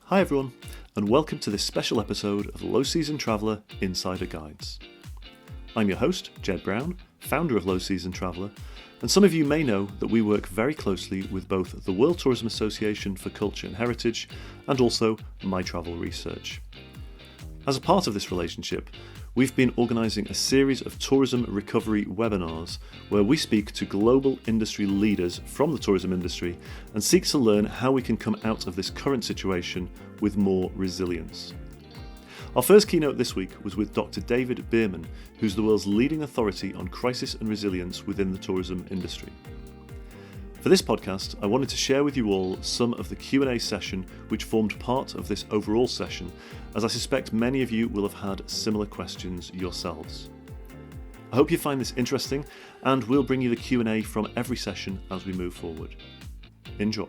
Hi everyone, and welcome to this special episode of Low Season Traveller Insider Guides. I'm your host, Jed Brown, founder of Low Season Traveller, and some of you may know that we work very closely with both the World Tourism Association for Culture and Heritage and also My Travel Research. As a part of this relationship, we've been organising a series of tourism recovery webinars where we speak to global industry leaders from the tourism industry and seek to learn how we can come out of this current situation with more resilience. Our first keynote this week was with Dr. David Beirman, who's the world's leading authority on crisis and resilience within the tourism industry. For this podcast, I wanted to share with you all some of the Q&A session which formed part of this overall session, as I suspect many of you will have had similar questions yourselves. I hope you find this interesting, and we'll bring you the Q&A from every session as we move forward. Enjoy.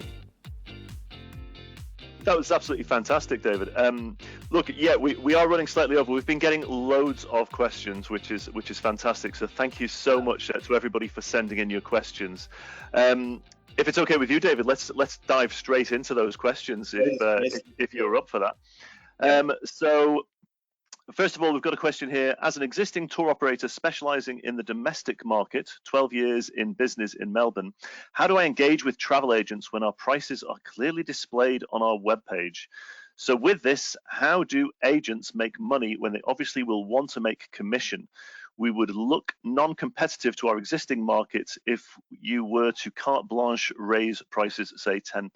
That was absolutely fantastic, David. We are running slightly over. We've been getting loads of questions, which is fantastic. So thank you so much to everybody for sending in your questions. If it's okay with you, David, let's dive straight into those questions if you're up for that. So first of all, we've got a question here. As an existing tour operator specializing in the domestic market, 12 years in business in Melbourne, how do I engage with travel agents when our prices are clearly displayed on our webpage? So with this, how do agents make money when they obviously will want to make commission? We would look non-competitive to our existing markets if you were to carte blanche raise prices, say 10%.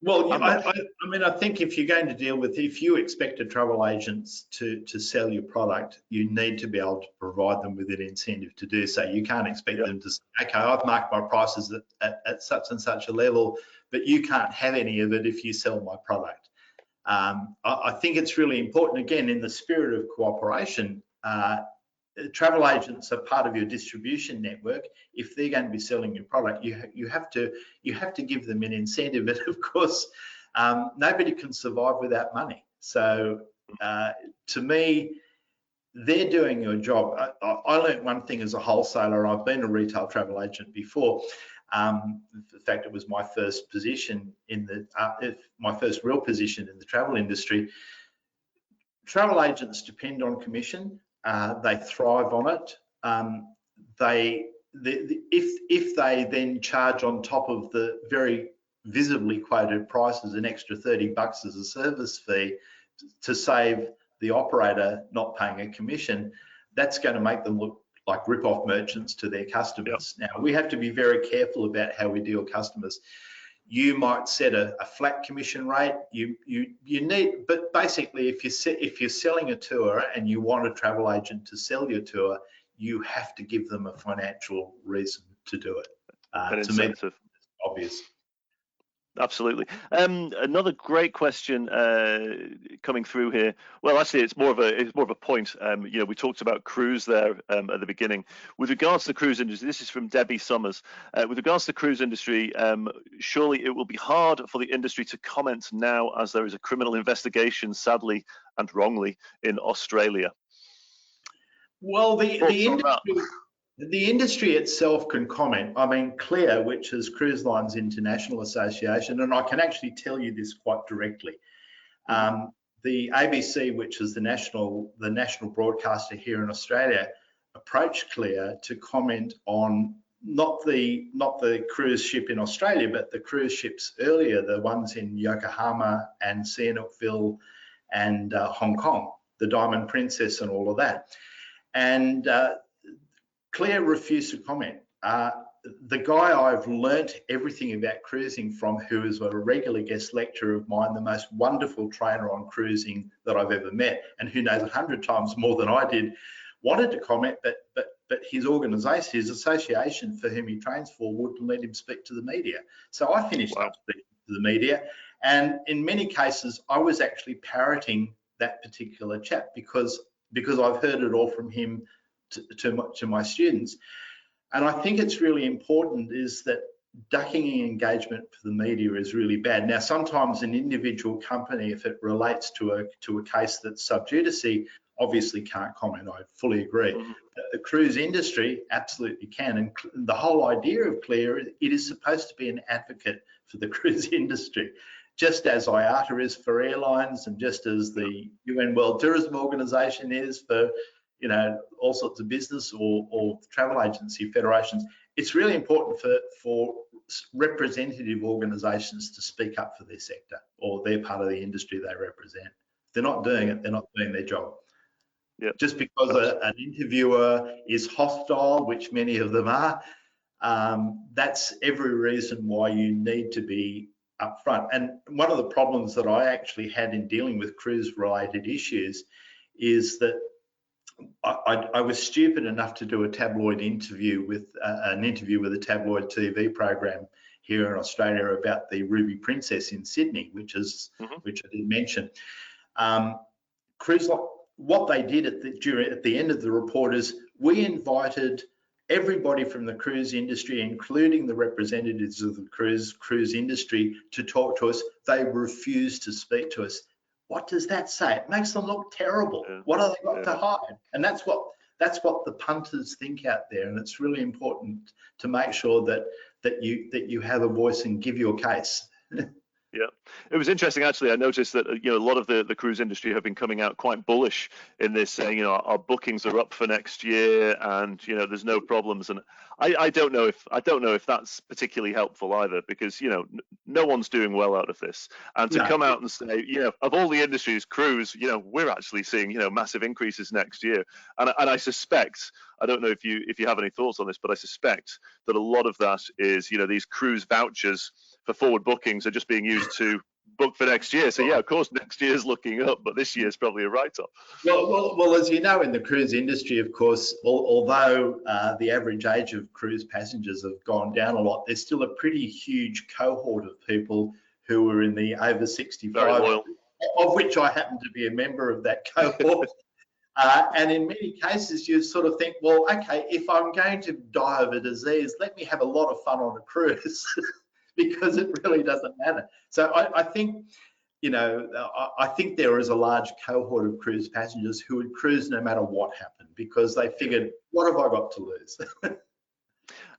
Well, I think if you're going to if you expect a travel agents to sell your product, you need to be able to provide them with an incentive to do so. You can't expect them to say, okay, I've marked my prices at such and such a level, but you can't have any of it if you sell my product. I think it's really important, again, in the spirit of cooperation, travel agents are part of your distribution network. If they're going to be selling your product, you have to give them an incentive. And of course, nobody can survive without money. So to me, they're doing your job. I learned one thing as a wholesaler. I've been a retail travel agent before. In fact, it was my first position my first real position in the travel industry. Travel agents depend on commission. They thrive on it. If they then charge on top of the very visibly quoted prices an extra $30 as a service fee to save the operator not paying a commission, that's going to make them look like rip-off merchants to their customers. Yep. Now, we have to be very careful about how we deal with customers. You might set a flat commission rate. You need, but basically, if you're selling a tour and you want a travel agent to sell your tour, you have to give them a financial reason to do it. To me, it's obvious. Absolutely. Another great question coming through here. Well, actually, it's more of a point. We talked about cruise there at the beginning. With regards to the cruise industry, this is from Debbie Summers. With regards to the cruise industry, surely it will be hard for the industry to comment now, as there is a criminal investigation, sadly and wrongly, in Australia. Well, the industry itself can comment. I mean, CLIA, which is Cruise Lines International Association, and I can actually tell you this quite directly. The ABC, which is the national broadcaster here in Australia, approached CLIA to comment on not the cruise ship in Australia, but the cruise ships earlier, the ones in Yokohama and Sihanoukville and Hong Kong, the Diamond Princess and all of that. And CLIA refused to comment. The guy I've learnt everything about cruising from, who is a regular guest lecturer of mine, the most wonderful trainer on cruising that I've ever met, and who knows 100 times more than I did, wanted to comment, but his organisation, his association for whom he trains for, wouldn't let him speak to the media. So I finished up speaking to the media, and in many cases, I was actually parroting that particular chap because I've heard it all from him to my students. And I think it's really important is that ducking engagement for the media is really bad. Now, sometimes an individual company, if it relates to a case that's sub judice, obviously can't comment. I fully agree. But the cruise industry absolutely can. And the whole idea of CLIA, it is supposed to be an advocate for the cruise industry. just as IATA is for airlines, and just as the UN World Tourism Organization is for, you know, all sorts of business or travel agency federations. It's really important for representative organizations to speak up for their sector or their part of the industry they represent. If they're not doing it, they're not doing their job. Yep. Just because an interviewer is hostile, which many of them are, that's every reason why you need to be upfront. And one of the problems that I actually had in dealing with cruise-related issues is that I was stupid enough to do a tabloid interview with a tabloid TV program here in Australia about the Ruby Princess in Sydney, which I did mention. Cruise Line, what they did at the end of the report is we invited everybody from the cruise industry, including the representatives of the cruise industry, to talk to us. They refused to speak to us. What does that say? It makes them look terrible. Yeah. What have they got to hide? And that's what the punters think out there. And it's really important to make sure that you have a voice and give your case. Yeah, it was interesting actually. I noticed that a lot of the cruise industry have been coming out quite bullish in this, saying our bookings are up for next year, and there's no problems. And I don't know if that's particularly helpful either, because no one's doing well out of this. And to come out and say of all the industries, cruise, we're actually seeing massive increases next year. And I suspect, I don't know if you have any thoughts on this, but I suspect that a lot of that is these cruise vouchers for forward bookings are just being used to book for next year. So yeah, of course, next year's looking up, but this year's probably a write-off. Well, as you know, in the cruise industry, of course, although the average age of cruise passengers have gone down a lot, there's still a pretty huge cohort of people who are in the over 65, of which I happen to be a member of that cohort. And in many cases, you sort of think, well, okay, if I'm going to die of a disease, let me have a lot of fun on a cruise. Because it really doesn't matter. So I think, I think there is a large cohort of cruise passengers who would cruise no matter what happened, because they figured, what have I got to lose?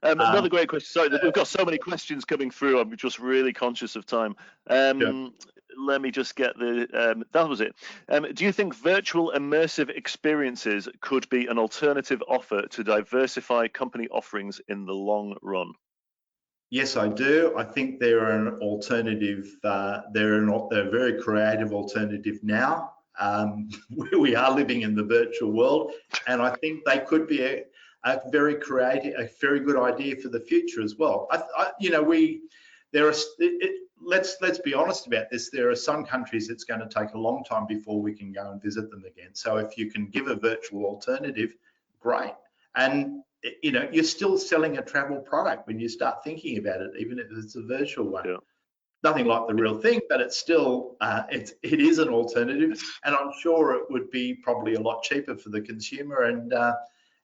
Another great question. Sorry, we've got so many questions coming through. I'm just really conscious of time. Let me just get that was it. Do you think virtual immersive experiences could be an alternative offer to diversify company offerings in the long run? Yes, I do. I think they're an alternative. They're a very creative alternative now. We are living in the virtual world, and I think they could be a very creative, a very good idea for the future as well. Let's be honest about this. There are some countries it's going to take a long time before we can go and visit them again. So if you can give a virtual alternative, great. And you're still selling a travel product when you start thinking about it, even if it's a virtual one. Yeah. Nothing like the real thing, but it's still it is an alternative, and I'm sure it would be probably a lot cheaper for the consumer,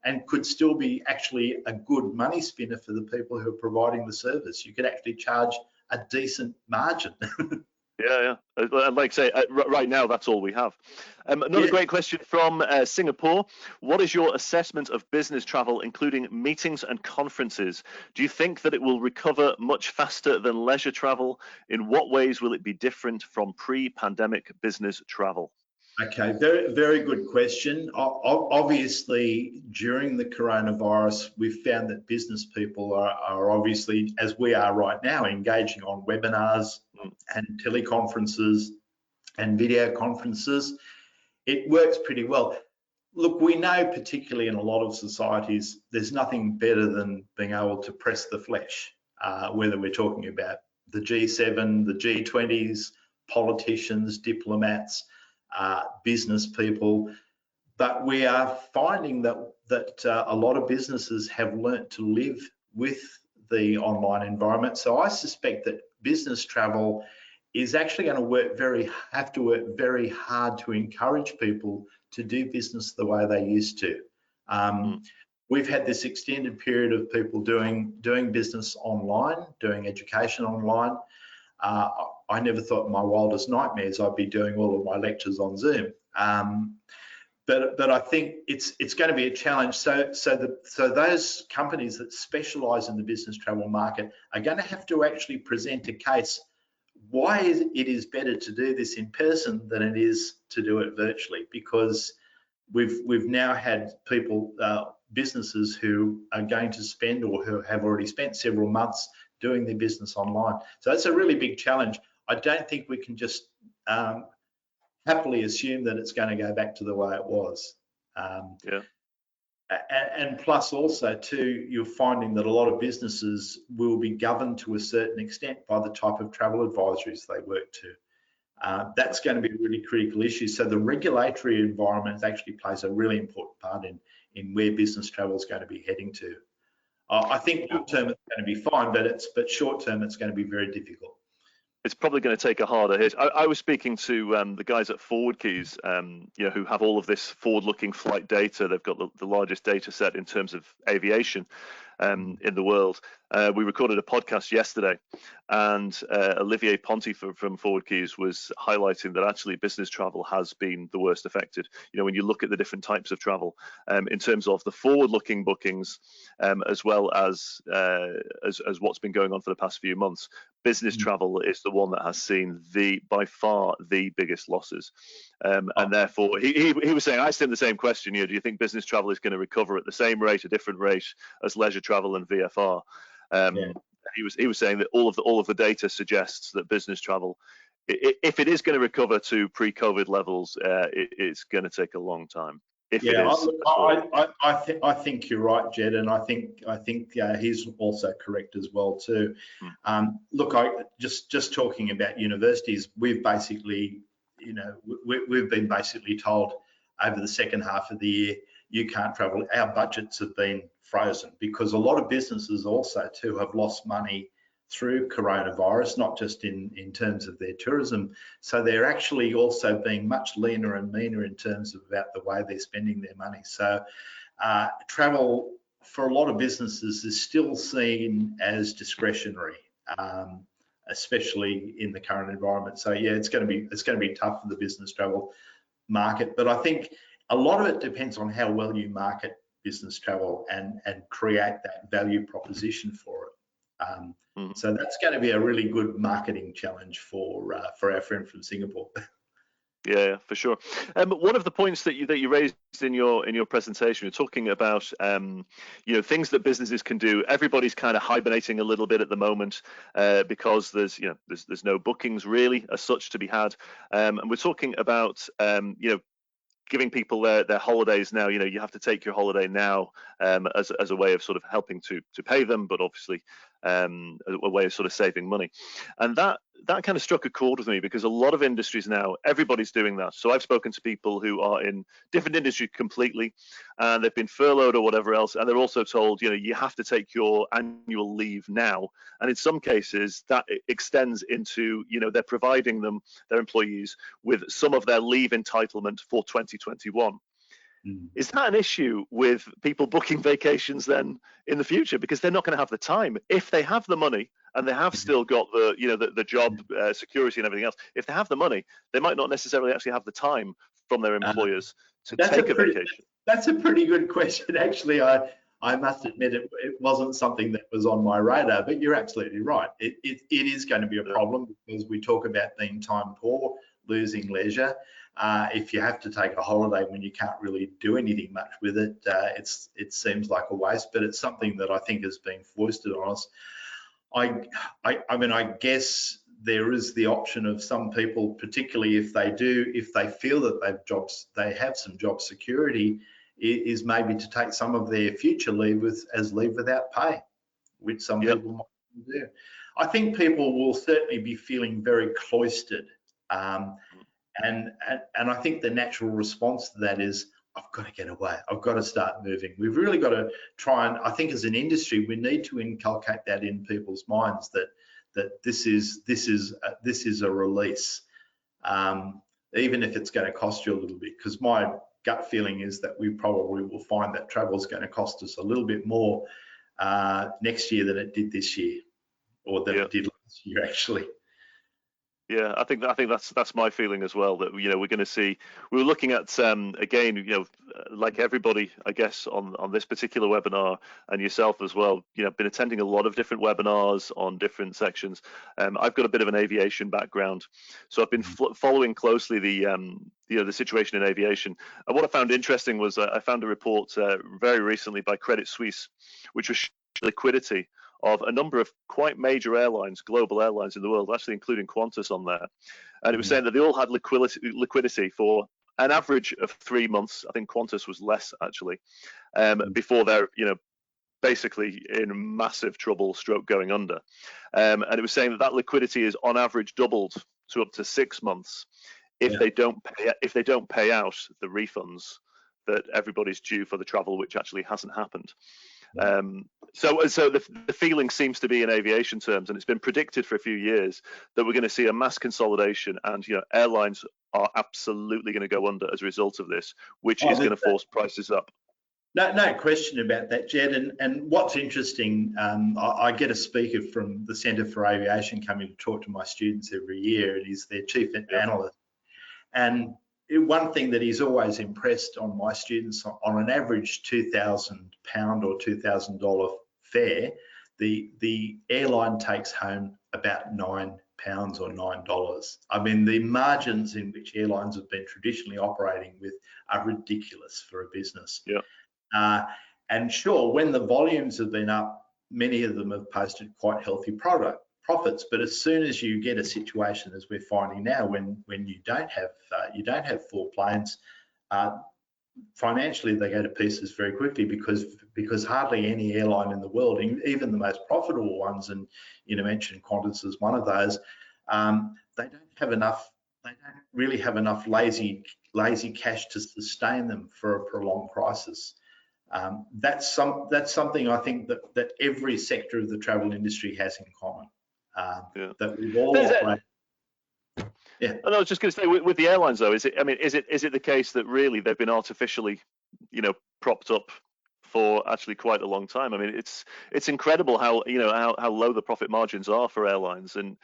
and could still be actually a good money spinner for the people who are providing the service. You could actually charge a decent margin. Yeah. Like I say, right now, that's all we have. Another great question from Singapore. What is your assessment of business travel, including meetings and conferences? Do you think that it will recover much faster than leisure travel? In what ways will it be different from pre-pandemic business travel? Okay, very, very good question. Obviously, during the coronavirus, we've found that business people are obviously, as we are right now, engaging on webinars and teleconferences and video conferences. It works pretty well. Look, we know, particularly in a lot of societies, there's nothing better than being able to press the flesh, whether we're talking about the G7, the G20s, politicians, diplomats, business people. But we are finding that a lot of businesses have learnt to live with the online environment. So I suspect that business travel is actually going to have to work very hard to encourage people to do business the way they used to. We've had this extended period of people doing business online, doing education online. I never thought in my wildest nightmares I'd be doing all of my lectures on Zoom. But I think it's going to be a challenge. So those companies that specialise in the business travel market are going to have to actually present a case why it is better to do this in person than it is to do it virtually, because we've now had people, businesses who are going to spend or who have already spent several months doing their business online. So that's a really big challenge. I don't think we can just happily assume that it's going to go back to the way it was. And plus also too, you're finding that a lot of businesses will be governed to a certain extent by the type of travel advisories they work to. That's going to be a really critical issue. So the regulatory environment actually plays a really important part in where business travel is going to be heading to. I think long term it's going to be fine, but short term it's going to be very difficult. It's probably going to take a harder hit. I was speaking to the guys at Forward Keys, who have all of this forward-looking flight data. They've got the largest data set in terms of aviation in the world. We recorded a podcast yesterday, and Olivier Ponty from Forward Keys was highlighting that actually business travel has been the worst affected. When you look at the different types of travel, in terms of the forward-looking bookings, as well as what's been going on for the past few months, business travel is the one that has seen by far the biggest losses. And therefore, he was saying, I asked him the same question, do you think business travel is going to recover at the same rate, a different rate as leisure travel and VFR? He was saying that all of the data suggests that business travel, if it is going to recover to pre-COVID levels, it's going to take a long time. I think you're right, Jed, and I think he's also correct as well too. Look, just talking about universities, we've basically, we've been basically told over the second half of the year, you can't travel. Our budgets have been frozen because a lot of businesses also too have lost money through coronavirus, not just in terms of their tourism. So they're actually also being much leaner and meaner in terms of about the way they're spending their money. So travel for a lot of businesses is still seen as discretionary, especially in the current environment. So yeah, it's going to be tough for the business travel market, but I think a lot of it depends on how well you market business travel and create that value proposition for it. So that's going to be a really good marketing challenge for our friend from Singapore. Yeah, for sure. One of the points that you raised in your presentation, you're talking about things that businesses can do. Everybody's kind of hibernating a little bit at the moment because there's no bookings really as such to be had, and we're talking about giving people their holidays now. You have to take your holiday now as a way of sort of helping to pay them, but obviously a way of sort of saving money. And that kind of struck a chord with me because a lot of industries now, everybody's doing that. So I've spoken to people who are in different industries completely, and they've been furloughed or whatever else, and they're also told, you have to take your annual leave now. And in some cases, that extends into, they're providing their employees with some of their leave entitlement for 2021. Is that an issue with people booking vacations then in the future? Because they're not going to have the time. If they have the money and they have still got the job security and everything else, if they have the money, they might not necessarily actually have the time from their employers to take a vacation. That's a pretty good question. Actually, I must admit it wasn't something that was on my radar, but you're absolutely right. It is going to be a problem because we talk about being time poor, losing leisure. If you have to take a holiday when you can't really do anything much with it, it seems like a waste, but it's something that I think is being foisted on us. I mean, I guess there is the option of some people, particularly if they feel that they have some job security, is maybe to take some of their future leave as leave without pay, which some people might do. I think people will certainly be feeling very cloistered. And I think the natural response to that is, I've got to get away. I've got to start moving. We've really got to try and, I think as an industry, we need to inculcate that in people's minds that this is a release, even if it's going to cost you a little bit. Because my gut feeling is that we probably will find that travel is going to cost us a little bit more next year than it did this year, or than it did last year actually. Yeah, I think that's my feeling as well. That we're going to see. We were looking at again, like everybody, I guess, on this particular webinar, and yourself as well. Been attending a lot of different webinars on different sections. I've got a bit of an aviation background, so I've been following closely the situation in aviation. And what I found interesting was I found a report very recently by Credit Suisse, which was liquidity of a number of quite major airlines, global airlines in the world, actually including Qantas on there. And it was saying that they all had liquidity for an average of 3 months. I think Qantas was less, actually, before they're, basically in massive trouble, stroke going under. And it was saying that liquidity is on average doubled to up to 6 months if they don't pay out the refunds that everybody's due for the travel, which actually hasn't happened. So the feeling seems to be in aviation terms, and it's been predicted for a few years that we're going to see a mass consolidation, and airlines are absolutely going to go under as a result of this, which is going to force prices up. No question about that, Jed. And what's interesting, I get a speaker from the Centre for Aviation coming to talk to my students every year, and he's their chief analyst. And one thing that he's always impressed on my students, on an average £2,000 or $2,000 fare, the airline takes home about £9 or $9. I mean, the margins in which airlines have been traditionally operating with are ridiculous for a business. And sure, when the volumes have been up, many of them have posted quite healthy profits. But as soon as you get a situation, as we're finding now, when you don't have full planes, financially they go to pieces very quickly, because hardly any airline in the world, even the most profitable ones, and you mentioned Qantas as one of those, they don't really have enough lazy cash to sustain them for a prolonged crisis. That's something I think that every sector of the travel industry has in common. That we've all operated. And I was just going to say, with the airlines though, is it the case that really they've been artificially, propped up for actually quite a long time? I mean, it's incredible how how low the profit margins are for airlines, and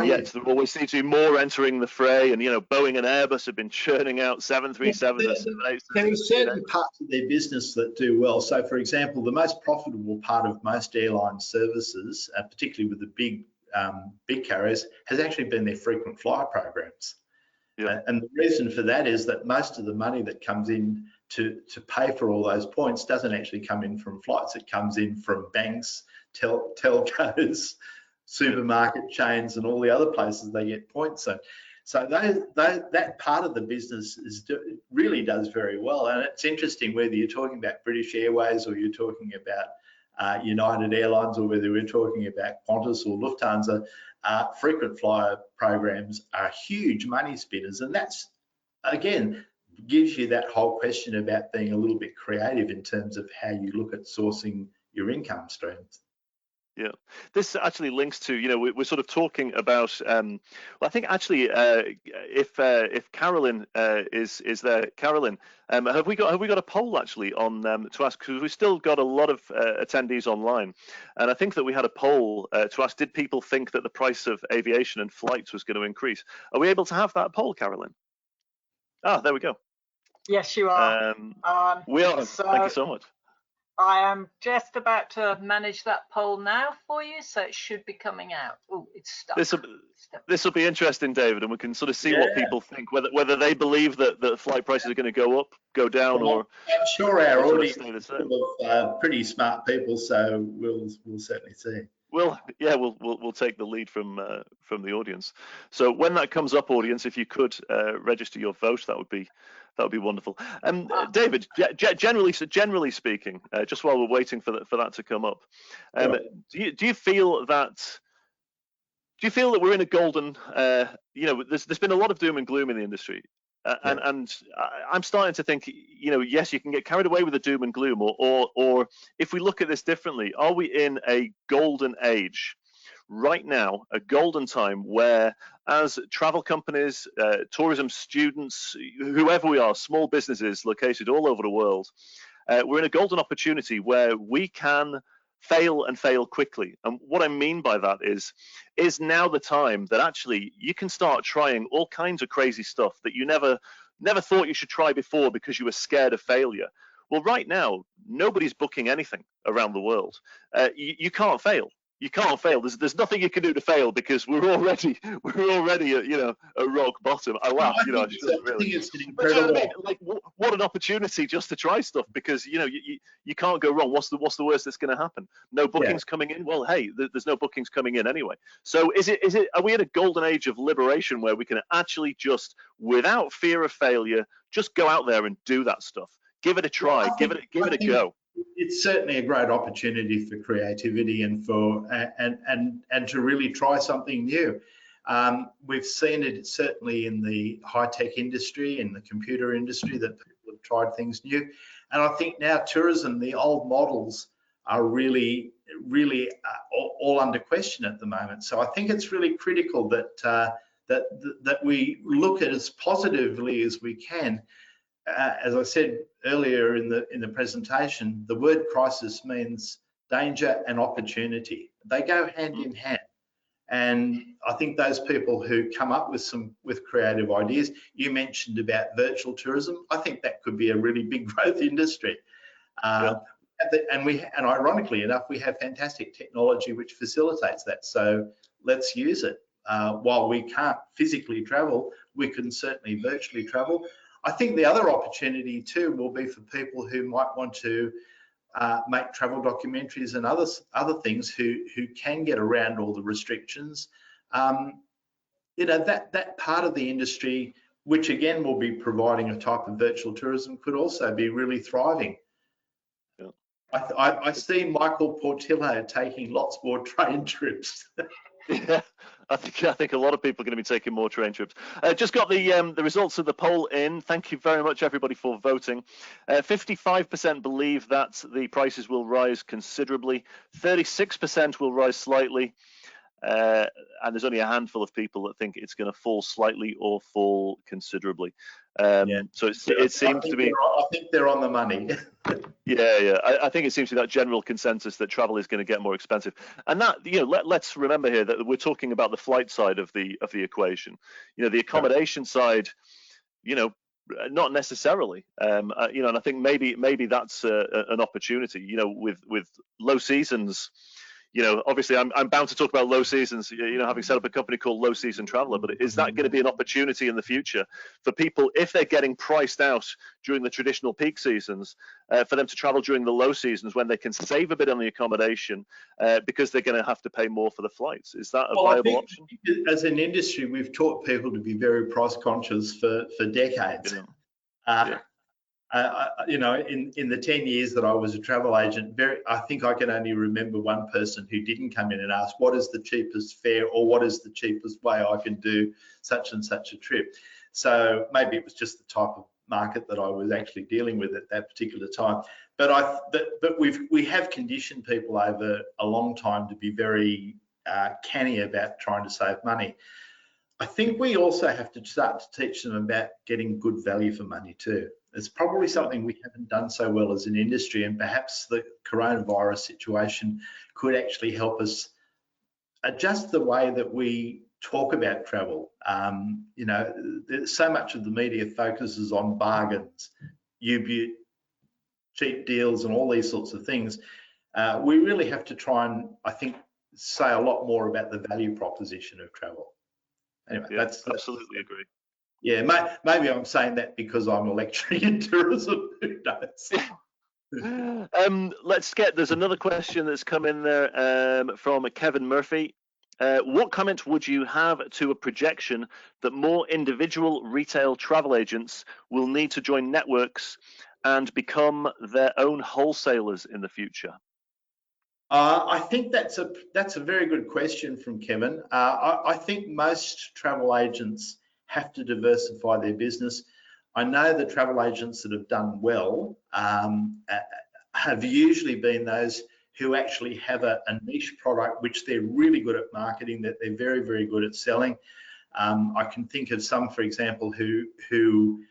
yet there always seems to be more entering the fray. And Boeing and Airbus have been churning out 737 and 787. There are certain parts of their business that do well. So, for example, the most profitable part of most airline services, particularly with the big carriers, has actually been their frequent flyer programs. And the reason for that is that most of the money that comes in to pay for all those points doesn't actually come in from flights. It comes in from banks, telcos, supermarket chains, and all the other places they get points. So that part of the business really does very well. And it's interesting whether you're talking about British Airways or you're talking about United Airlines, or whether we're talking about Qantas or Lufthansa, frequent flyer programs are huge money spinners. And that's, again, gives you that whole question about being a little bit creative in terms of how you look at sourcing your income streams. Yeah, this actually links to, we're sort of talking about, well, I think actually if Carolyn is there, Carolyn, have we got a poll actually on to ask, because we've still got a lot of attendees online, and I think that we had a poll to ask, did people think that the price of aviation and flights was going to increase? Are we able to have that poll, Carolyn? Ah, there we go. Yes, you are. We are. Thank you so much. I am just about to manage that poll now for you, so it should be coming out. Oh, it's stuck. This will be interesting, David, and we can sort of see what people think, whether they believe that flight prices are going to go up, go down, or I'm sure our audience is full of pretty smart people, so we'll certainly see. We'll take the lead from the audience. So when that comes up, audience, if you could register your vote, that would be wonderful. David, generally speaking, just while we're waiting for that to come up, do you feel that we're in a golden? There's been a lot of doom and gloom in the industry. And I'm starting to think, yes, you can get carried away with the doom and gloom, or if we look at this differently, are we in a golden age right now, a golden time where, as travel companies, tourism students, whoever we are, small businesses located all over the world, we're in a golden opportunity where we can fail and fail quickly. And what I mean by that is now the time that actually you can start trying all kinds of crazy stuff that you never thought you should try before because you were scared of failure. Well, right now, nobody's booking anything around the world. You can't fail. You can't fail. There's nothing you can do to fail because we're already at a rock bottom. I laugh, I think it's an incredible. But you know what I mean? Like, what an opportunity just to try stuff, because you can't go wrong. What's the worst that's going to happen? No bookings coming in. Well, hey, there's no bookings coming in anyway. So are we at a golden age of liberation where we can actually just, without fear of failure, just go out there and do that stuff? Give it a try. Give it a go. It's certainly a great opportunity for creativity and for and to really try something new. We've seen it certainly in the high-tech industry, in the computer industry, that people have tried things new. And I think now tourism, the old models are really all under question at the moment. So I think it's really critical that we look at it as positively as we can. As I said earlier in the presentation, the word crisis means danger and opportunity. They go hand in hand. And I think those people who come up with creative ideas, you mentioned about virtual tourism, I think that could be a really big growth industry. And ironically enough, we have fantastic technology which facilitates that. So let's use it. While we can't physically travel, we can certainly virtually travel. I think the other opportunity too will be for people who might want to make travel documentaries and other things who can get around all the restrictions. That part of the industry, which again will be providing a type of virtual tourism, could also be really thriving. Yeah. I see Michael Portillo taking lots more train trips. Yeah, I think a lot of people are going to be taking more train trips. Just got the results of the poll in. Thank you very much, everybody, for voting. 55% believe that the prices will rise considerably. 36% will rise slightly. And there's only a handful of people that think it's going to fall slightly or fall considerably. So it seems to be. I think they're on the money. Yeah. I think it seems to be that general consensus that travel is going to get more expensive, and that let's remember here that we're talking about the flight side of the equation. The accommodation side, not necessarily. And I think maybe that's an opportunity. With low seasons. Obviously, I'm bound to talk about low seasons, having set up a company called Low Season Traveler, but is that going to be an opportunity in the future for people, if they're getting priced out during the traditional peak seasons, for them to travel during the low seasons when they can save a bit on the accommodation because they're going to have to pay more for the flights? Is that a viable option? As an industry, we've taught people to be very price conscious for decades. In the 10 years that I was a travel agent, I think I can only remember one person who didn't come in and ask, what is the cheapest fare or what is the cheapest way I can do such and such a trip? So maybe it was just the type of market that I was actually dealing with at that particular time. But we have conditioned people over a long time to be very canny about trying to save money. I think we also have to start to teach them about getting good value for money too. It's probably something we haven't done so well as an industry, and perhaps the coronavirus situation could actually help us adjust the way that we talk about travel. So much of the media focuses on bargains, U-Boot, cheap deals, and all these sorts of things. We really have to try and, I think, say a lot more about the value proposition of travel. Anyway, that's absolutely agree. Yeah, maybe I'm saying that because I'm a lecturer in tourism. Who knows? There's another question that's come in there from Kevin Murphy. What comment would you have to a projection that more individual retail travel agents will need to join networks and become their own wholesalers in the future? I think that's a very good question from Kevin. I think most travel agents have to diversify their business. I know the travel agents that have done well have usually been those who actually have a niche product which they're really good at marketing, that they're very, very good at selling. I can think of some, for example, who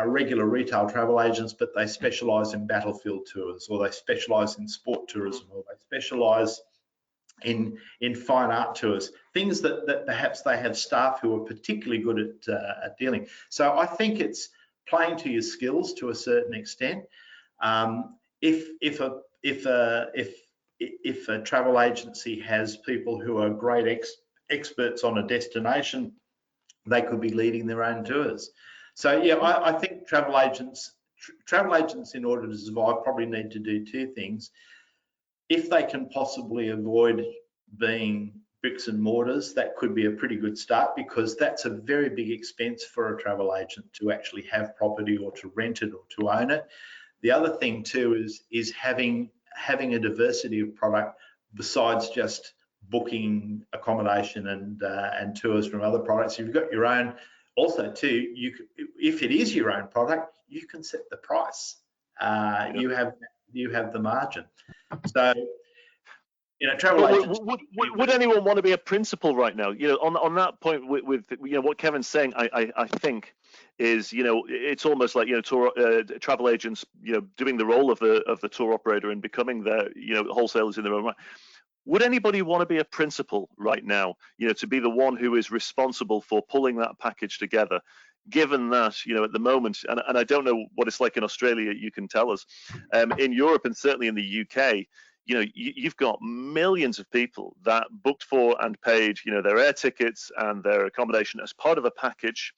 regular retail travel agents, but they specialise in battlefield tours, or they specialise in sport tourism, or they specialise in fine art tours, things that perhaps they have staff who are particularly good at dealing. So I think it's playing to your skills to a certain extent. If a travel agency has people who are great experts on a destination, they could be leading their own tours. So yeah, I think travel agents in order to survive probably need to do two things. If they can possibly avoid being bricks and mortars, that could be a pretty good start, because that's a very big expense for a travel agent to actually have property or to rent it or to own it. The other thing too is having a diversity of product besides just booking accommodation and tours from other products. You've got your own. Also too, if it is your own product, you can set the price. You have the margin. So, travel agents. Would anyone want to be a principal right now? On that point with what Kevin's saying, I think is it's almost like tour travel agents doing the role of the tour operator and becoming the wholesalers in their own right. Would anybody want to be a principal right now? To be the one who is responsible for pulling that package together? Given that at the moment, and I don't know what it's like in Australia, you can tell us. In Europe and certainly in the UK, you've got millions of people that booked for and paid their air tickets and their accommodation as part of a package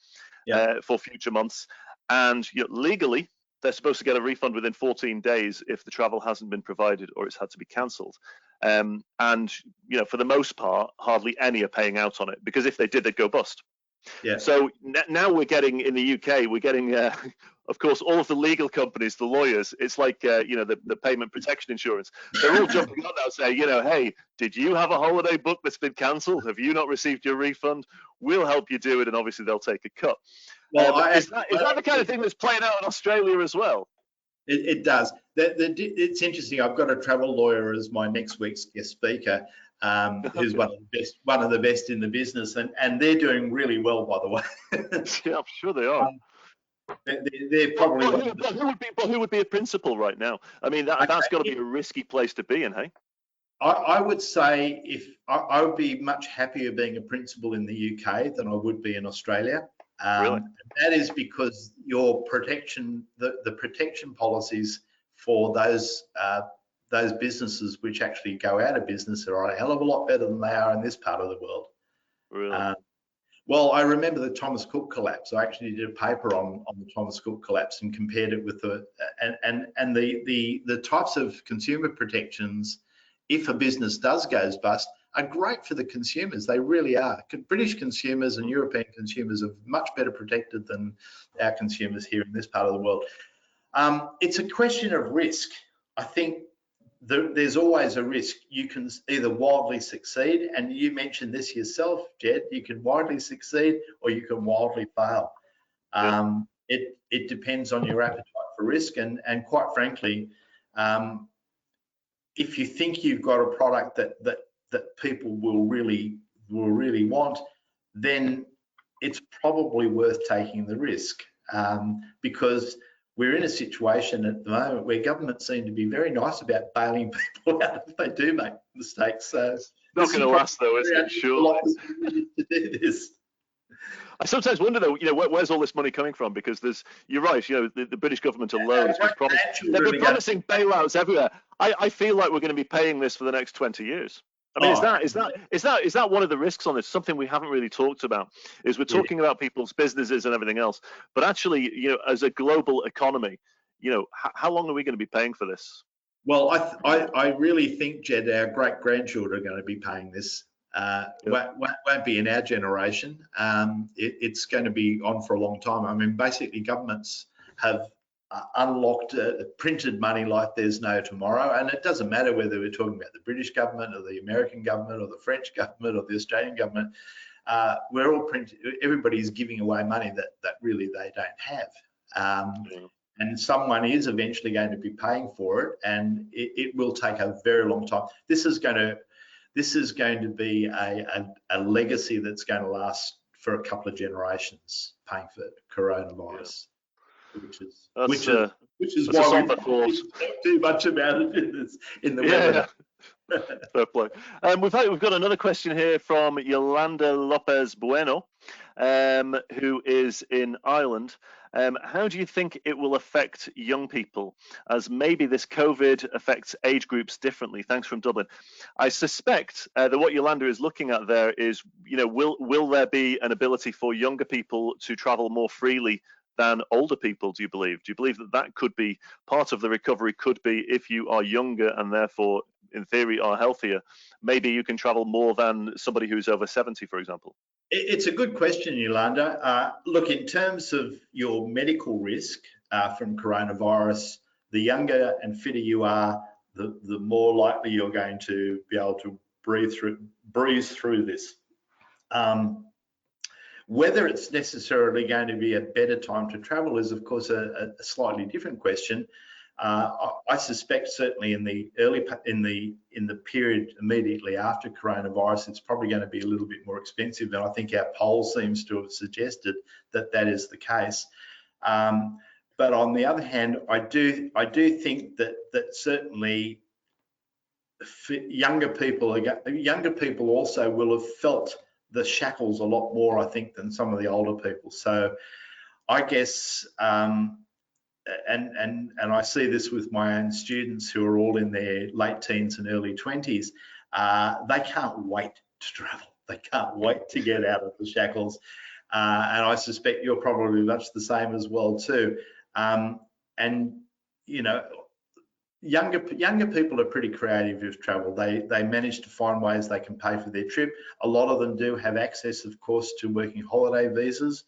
for future months, and legally they're supposed to get a refund within 14 days if the travel hasn't been provided or it's had to be cancelled. And for the most part, hardly any are paying out on it, because if they did, they'd go bust. Yeah. So now we're getting, in the UK, we're getting, of course, all of the legal companies, the lawyers. It's like, the payment protection insurance. They're all jumping on now saying, hey, did you have a holiday book that's been cancelled? Have you not received your refund? We'll help you do it, and obviously they'll take a cut. Well, is that the kind of thing that's playing out in Australia as well? It does. It's interesting. I've got a travel lawyer as my next week's guest speaker, who's one of the best in the business, and they're doing really well, by the way. Yeah, I'm sure they are. They're probably. Who would be a principal right now? I mean, that's got to be a risky place to be in, hey? I would say I would be much happier being a principal in the UK than I would be in Australia. Really? That is because your protection, the protection policies for those businesses which actually go out of business are a hell of a lot better than they are in this part of the world. Really? Well, I remember the Thomas Cook collapse. I actually did a paper on the Thomas Cook collapse and compared it with the types of consumer protections, if a business goes bust, are great for the consumers. They really are. British consumers and European consumers are much better protected than our consumers here in this part of the world. It's a question of risk. I think there's always a risk. You can either wildly succeed, and you mentioned this yourself, Jed, you can wildly succeed or you can wildly fail. It depends on your appetite for risk, and quite frankly, if you think you've got a product that people will really want, then it's probably worth taking the risk, because we're in a situation at the moment where governments seem to be very nice about bailing people out if they do make mistakes. So it's not going to last, though, is it? Sure. To do this. I sometimes wonder, though, where's all this money coming from? Because you're right, the British government alone has been promising bailouts everywhere. I feel like we're going to be paying this for the next 20 years. I mean, is that one of the risks on this? Something we haven't really talked about is we're talking about people's businesses and everything else, but actually, as a global economy, how long are we going to be paying for this? Well, I really think, Jed, our great-grandchildren are going to be paying this. Won't be in our generation. It's going to be on for a long time. I mean, basically, governments have unlocked printed money like there's no tomorrow, and it doesn't matter whether we're talking about the British government or the American government or the French government or the Australian government. We're all printed. Everybody's giving away money that really they don't have, and someone is eventually going to be paying for it, and it will take a very long time. This is going to be a legacy that's going to last for a couple of generations, paying for coronavirus. which is That's why we don't talk too much about it in the webinar. Fair play. We've got another question here from Yolanda Lopez Bueno, who is in Ireland. How do you think it will affect young people, as maybe this COVID affects age groups differently? Thanks, from Dublin. I suspect that what Yolanda is looking at there is, will there be an ability for younger people to travel more freely than older people, do you believe? Do you believe that that could be part of the recovery, could be if you are younger and therefore, in theory, are healthier, maybe you can travel more than somebody who's over 70, for example? It's a good question, Yolanda. Look, in terms of your medical risk from coronavirus, the younger and fitter you are, the more likely you're going to be able to breeze through this. Whether it's necessarily going to be a better time to travel is, of course, a slightly different question. I suspect certainly in the period immediately after coronavirus, it's probably going to be a little bit more expensive, and I think our poll seems to have suggested that that is the case. But on the other hand, I do think that certainly younger people also will have felt the shackles a lot more, I think, than some of the older people. So I guess, and I see this with my own students who are all in their late teens and early 20s, they can't wait to travel. They can't wait to get out of the shackles. And I suspect you're probably much the same as well too. And you know, younger people are pretty creative with travel. They manage to find ways they can pay for their trip. A lot of them do have access, of course, to working holiday visas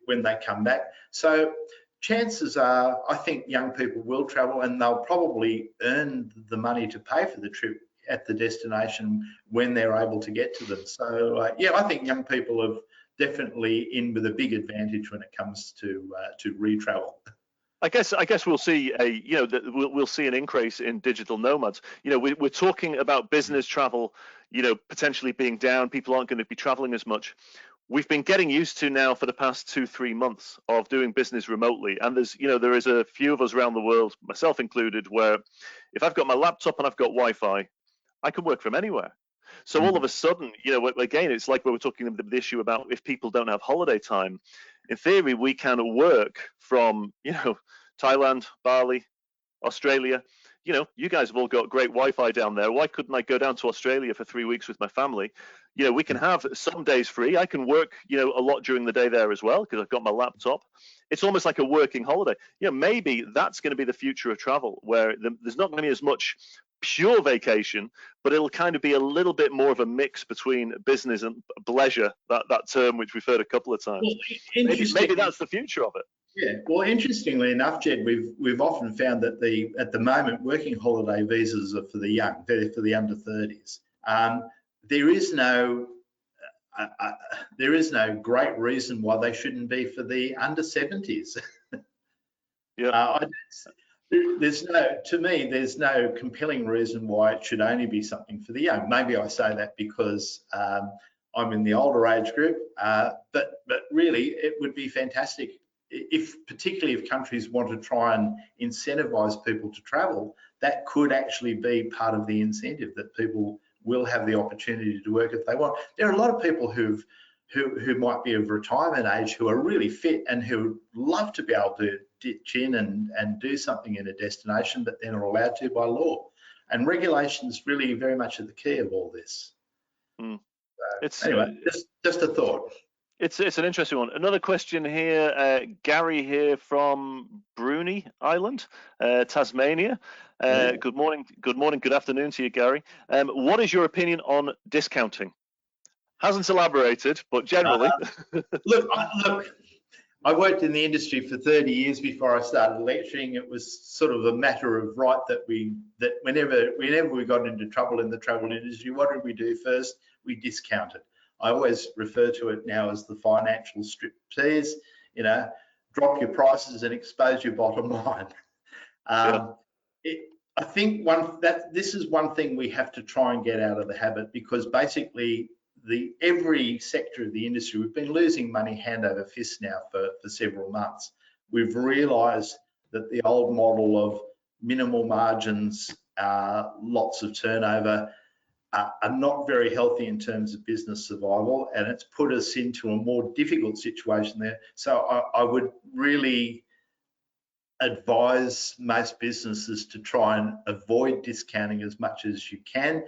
when they come back. So chances are, I think young people will travel, and they'll probably earn the money to pay for the trip at the destination when they're able to get to them. So yeah, I think young people are definitely in with a big advantage when it comes to re-travel. I guess we'll see we'll see an increase in digital nomads. We're talking about business travel, potentially being down. People aren't going to be traveling as much. We've been getting used to now for the past 2-3 months of doing business remotely, and there is a few of us around the world, myself included, where if I've got my laptop and I've got Wi-Fi, I can work from anywhere. So all of a sudden, again, it's like we were talking about the issue about if people don't have holiday time. In theory, we can work from, Thailand, Bali, Australia. You guys have all got great Wi-Fi down there. Why couldn't I go down to Australia for 3 weeks with my family? We can have some days free. I can work, a lot during the day there as well because I've got my laptop. It's almost like a working holiday. Maybe that's going to be the future of travel, where there's not going to be as much pure vacation, but it'll kind of be a little bit more of a mix between business and pleasure, that term which we've heard a couple of times. Well, maybe that's the future of it. Yeah, well, interestingly enough, Jed, we've often found that at the moment working holiday visas are for the young, for the under 30s. There is no great reason why they shouldn't be for the under 70s. Yeah. There's no compelling reason why it should only be something for the young. Maybe I say that because I'm in the older age group, but really it would be fantastic particularly if countries want to try and incentivize people to travel. That could actually be part of the incentive, that people will have the opportunity to work if they want. There are a lot of people who might be of retirement age who are really fit and who love to be able to ditch in and do something in a destination, but they're not allowed to by law. And regulation's really very much at the key of all this. Anyway, just a thought. It's an interesting one. Another question here, Gary here from Bruny Island, Tasmania. Good morning, good afternoon to you, Gary. What is your opinion on discounting? Hasn't elaborated, but generally. Look, I worked in the industry for 30 years before I started lecturing. It was sort of a matter of right that whenever we got into trouble in the travel industry, what did we do first? We discounted. I always refer to it now as the financial striptease. Drop your prices and expose your bottom line. I think this is one thing we have to try and get out of the habit, because basically every sector of the industry, we've been losing money hand over fist now for several months. we've realised that the old model of minimal margins, lots of turnover, are not very healthy in terms of business survival, and it's put us into a more difficult situation there. So I would really advise most businesses to try and avoid discounting as much as you can.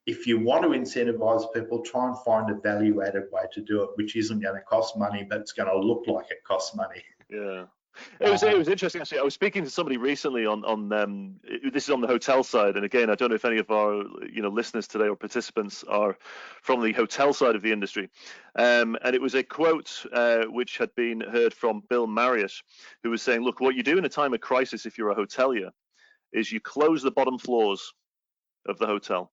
If you want to incentivize people, try and find a value-added way to do it, which isn't going to cost money, but it's going to look like it costs money. Yeah. It was interesting, actually. I was speaking to somebody recently on this is on the hotel side, and again, I don't know if any of our listeners today or participants are from the hotel side of the industry, and it was a quote which had been heard from Bill Marriott, who was saying, look, what you do in a time of crisis if you're a hotelier is you close the bottom floors of the hotel,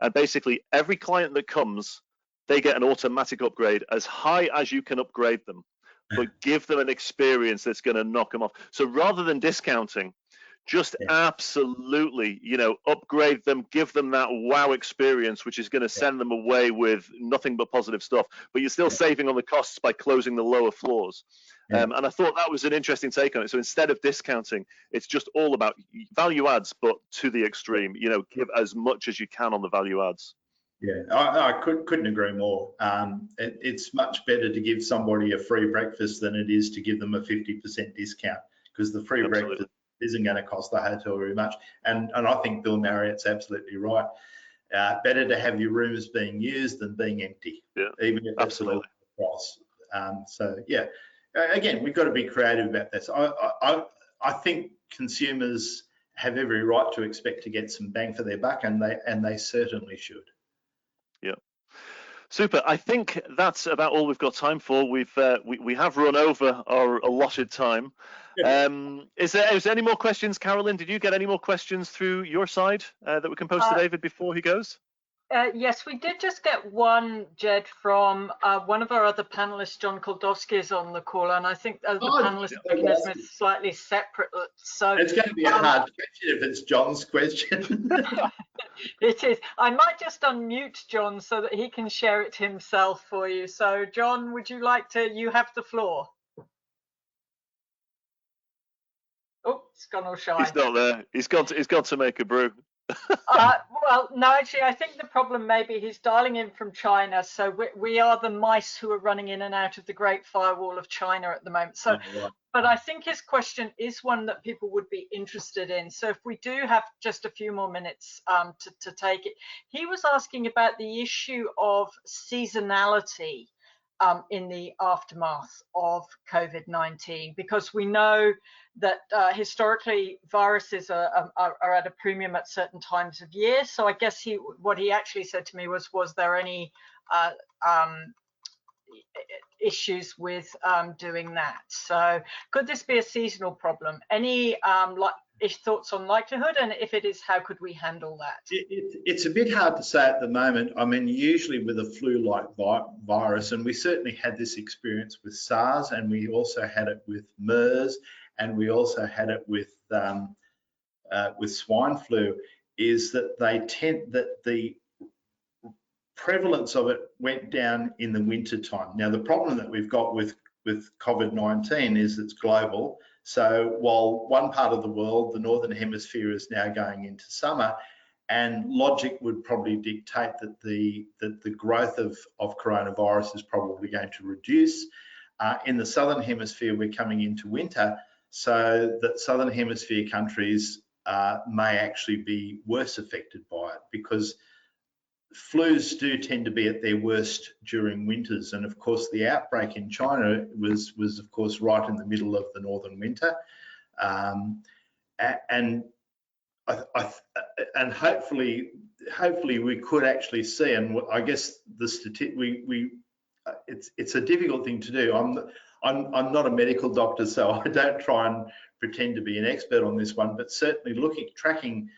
and basically every client that comes, they get an automatic upgrade as high as you can upgrade them, but give them an experience that's going to knock them off. So rather than discounting, just absolutely, upgrade them, give them that wow experience, which is going to send them away with nothing but positive stuff. But you're still saving on the costs by closing the lower floors. And I thought that was an interesting take on it. So instead of discounting, it's just all about value adds, but to the extreme. Give as much as you can on the value adds. Yeah, I couldn't agree more. It's much better to give somebody a free breakfast than it is to give them a 50% discount, because the free breakfast isn't going to cost the hotel very much. And I think Bill Marriott's absolutely right. Better to have your rooms being used than being empty, even if that's a low price. So yeah, again, we've got to be creative about this. I think consumers have every right to expect to get some bang for their buck, and they certainly should. Yeah, super. I think that's about all we've got time for. We have run over our allotted time. Is there any more questions, Carolyn? Did you get any more questions through your side that we can post to David before he goes? Yes, we did just get one, Jed, from one of our other panelists. John Koldowski is on the call, and I think the panelist mechanism is slightly separate. So it's going to be a hard question if it's John's question. It is. I might just unmute John so that he can share it himself for you. So, John, would you like to? You have the floor. Oh, it's gone all shy. He's not there. He's gone to make a brew. Well, no, actually, I think the problem maybe he's dialing in from China. So we are the mice who are running in and out of the Great Firewall of China at the moment. So, but I think his question is one that people would be interested in. So if we do have just a few more minutes to take it, he was asking about the issue of seasonality in the aftermath of COVID-19, because we know that historically viruses are at a premium at certain times of year. So I guess what he actually said to me was there any issues with doing that? So could this be a seasonal problem? Any thoughts on likelihood, and if it is, how could we handle that? It's a bit hard to say at the moment. I mean, usually with a flu-like virus, and we certainly had this experience with SARS, and we also had it with MERS, and we also had it with swine flu, is that the prevalence of it went down in the winter time. Now, the problem that we've got with COVID-19 is it's global. So while one part of the world, the Northern Hemisphere, is now going into summer, and logic would probably dictate that the growth of coronavirus is probably going to reduce. In the Southern Hemisphere, we're coming into winter, so that Southern Hemisphere countries may actually be worse affected by it, because flus do tend to be at their worst during winters. And of course, the outbreak in China was of course right in the middle of the northern winter, and hopefully we could actually see. And I guess it's a difficult thing to do. I'm not a medical doctor, so I don't try and pretend to be an expert on this one, but certainly tracking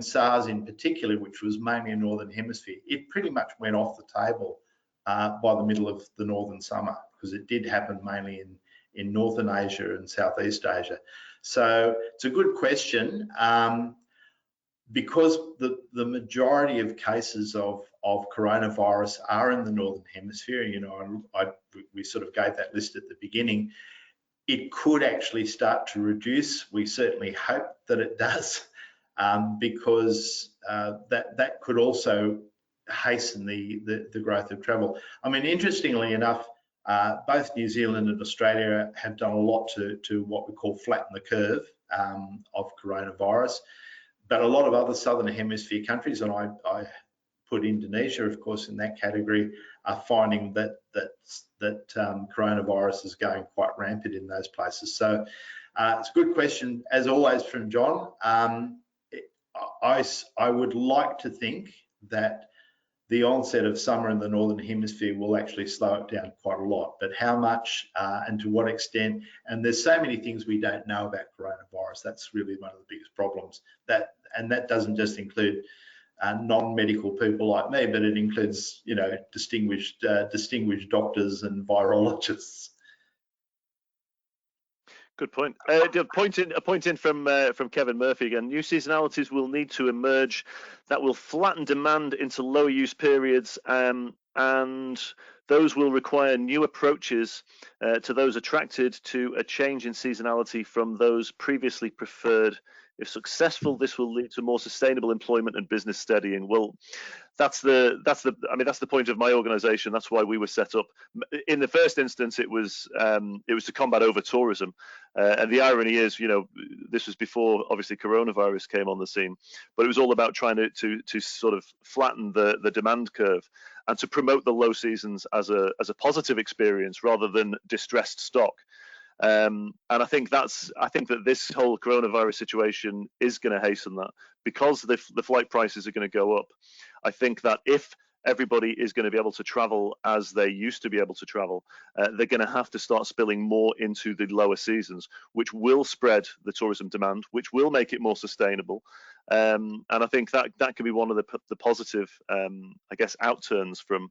SARS in particular, which was mainly a Northern Hemisphere, it pretty much went off the table by the middle of the northern summer, because it did happen mainly in Northern Asia and Southeast Asia. So it's a good question, because the majority of cases of coronavirus are in the Northern Hemisphere. We sort of gave that list at the beginning. it could actually start to reduce. We certainly hope that it does, because that could also hasten the growth of travel. I mean, interestingly enough, both New Zealand and Australia have done a lot to what we call flatten the curve of coronavirus, but a lot of other Southern Hemisphere countries, and I put Indonesia, of course, in that category, are finding that coronavirus is going quite rampant in those places. So it's a good question, as always, from John. I would like to think that the onset of summer in the Northern Hemisphere will actually slow it down quite a lot, but how much and to what extent, and there's so many things we don't know about coronavirus. That's really one of the biggest problems. That doesn't just include non-medical people like me, but it includes, you know, distinguished doctors and virologists. Good point. A point in from Kevin Murphy again. New seasonalities will need to emerge that will flatten demand into lower use periods, and those will require new approaches to those attracted to a change in seasonality from those previously preferred. If successful, this will lead to more sustainable employment and business steadying. Well, that's the point of my organisation. That's why we were set up. In the first instance, it was to combat over tourism, and the irony is, you know, this was before obviously coronavirus came on the scene, but it was all about trying to sort of flatten the demand curve and to promote the low seasons as a positive experience rather than distressed stock. And I think that this whole coronavirus situation is going to hasten that, because the flight prices are going to go up. I think that if everybody is going to be able to travel as they used to be able to travel, they're going to have to start spilling more into the lower seasons, which will spread the tourism demand, which will make it more sustainable. And I think that could be one of the positive, I guess, outturns from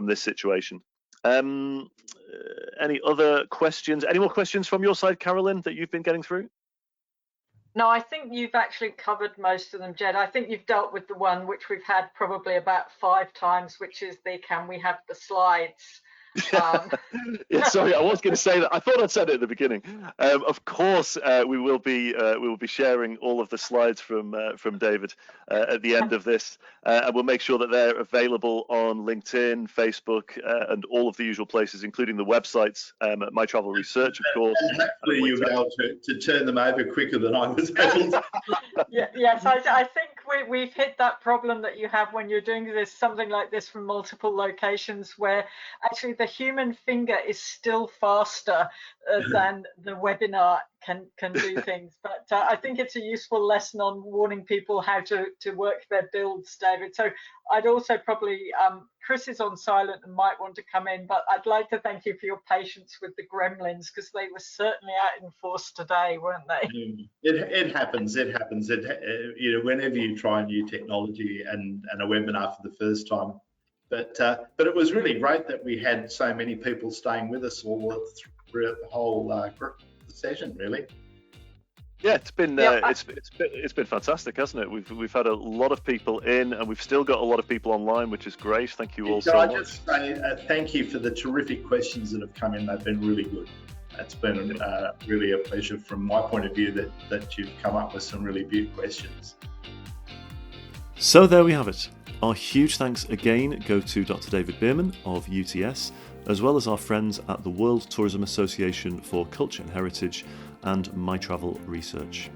this situation. Any other questions? Any more questions from your side, Carolyn, that you've been getting through? No, I think you've actually covered most of them, Jed. I think you've dealt with the one which we've had probably about 5 times, which is can we have the slides? Yeah, sorry, I was going to say that. I thought I'd said it at the beginning. Of course, we will be sharing all of the slides from David at the end of this, and we'll make sure that they're available on LinkedIn, Facebook, and all of the usual places, including the websites at My Travel Research, of course. And hopefully you'll be able to turn them over quicker than I was able to. Yes, I think we've hit that problem that you have when you're doing something like this from multiple locations, where actually the human finger is still faster than the webinar can do things. But I think it's a useful lesson on warning people how to work their builds, David. So I'd also probably, Chris is on silent and might want to come in, but I'd like to thank you for your patience with the gremlins, because they were certainly out in force today, weren't they? It happens. You know, whenever you try new technology and a webinar for the first time. But it was really great that we had so many people staying with us all throughout the whole session, really. Yeah, it's been fantastic, hasn't it? We've had a lot of people in, and we've still got a lot of people online, which is great. Thank you all so much. Just say thank you for the terrific questions that have come in. They've been really good. It's been really a pleasure from my point of view that you've come up with some really beautiful questions. So there we have it. Our huge thanks again go to Dr. David Beirman of UTS, as well as our friends at the World Tourism Association for Culture and Heritage and My Travel Research.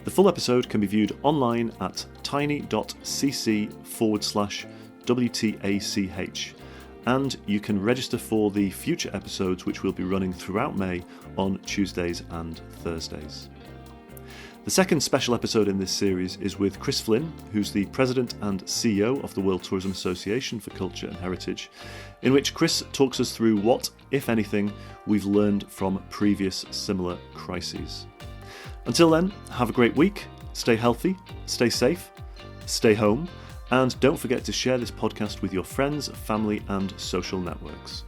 The full episode can be viewed online at tiny.cc/WTACH, and you can register for the future episodes, which will be running throughout May on Tuesdays and Thursdays. The second special episode in this series is with Chris Flynn, who's the President and CEO of the World Tourism Association for Culture and Heritage, in which Chris talks us through what, if anything, we've learned from previous similar crises. Until then, have a great week, stay healthy, stay safe, stay home, and don't forget to share this podcast with your friends, family, and social networks.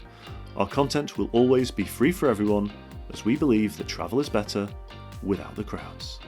Our content will always be free for everyone, as we believe that travel is better without the crowds.